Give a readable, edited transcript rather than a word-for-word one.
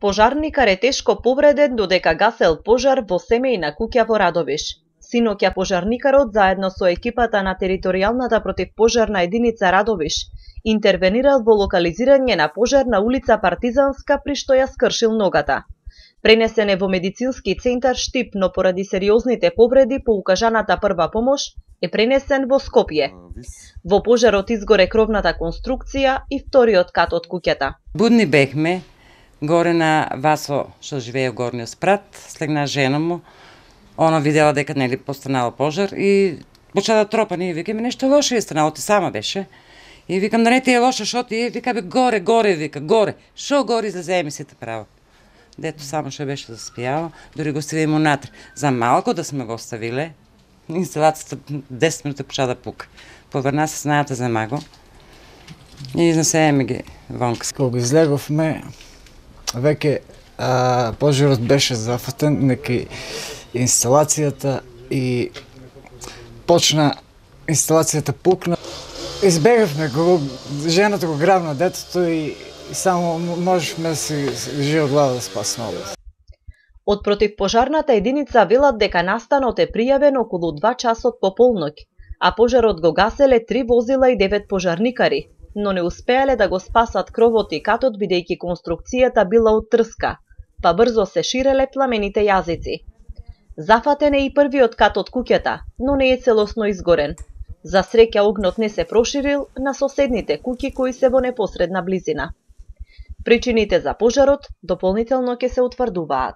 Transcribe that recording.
Пожарникар е тешко повреден додека гасел пожар во семејна куќа во Радовиш. Синоќа пожарникарот заедно со екипата на територијалната противпожарна единица Радовиш интервенирал во локализирање на пожар на улица Партизанска при што ја скршил ногата. Пренесен е во медицински центар Штип, но поради сериозните повреди по укажаната прва помош е пренесен во Скопје. Во пожарот изгоре кровната конструкција и вториот кат од куќата. Будни бехме, горе на Васо, што живее во горниот спрат, слегна жена му, она видела дека нели постанал пожар и почна да тропа, ние викаме нешто лошо е станало, ти сама беше. И викам да не ти е лошо, шо ти е, вика бе горе, вика, горе. Шо горе излезе сите право. Дето само што беше заспијало, дори го ставиме унатре. За малко да сме го оставиле, инсталацијата 10 минути почна да пука. Поврна се знајата за маго и изнесеме ги вонка. Кога излеговме, веќе пожарот беше зафатен, неки инсталацијата и почна инсталацијата пукна. Избегавме го, жената го грабна детето и само можешме да си жива глава да спасиме. Од противпожарната единица велат дека настанот е пријавен околу 2 часот по полноќ, а пожарот го гаселе 3 возила и 9 пожарникари, но не успеале да го спасат кровот и катот бидејќи конструкцијата била од трска, па брзо се ширеле пламените јазици. Зафатен е и првиот кат од куќата, но не е целосно изгорен. За среќа огнот не се проширил на соседните куќи кои се во непосредна близина. Причините за пожарот дополнително ќе се утврдуваат.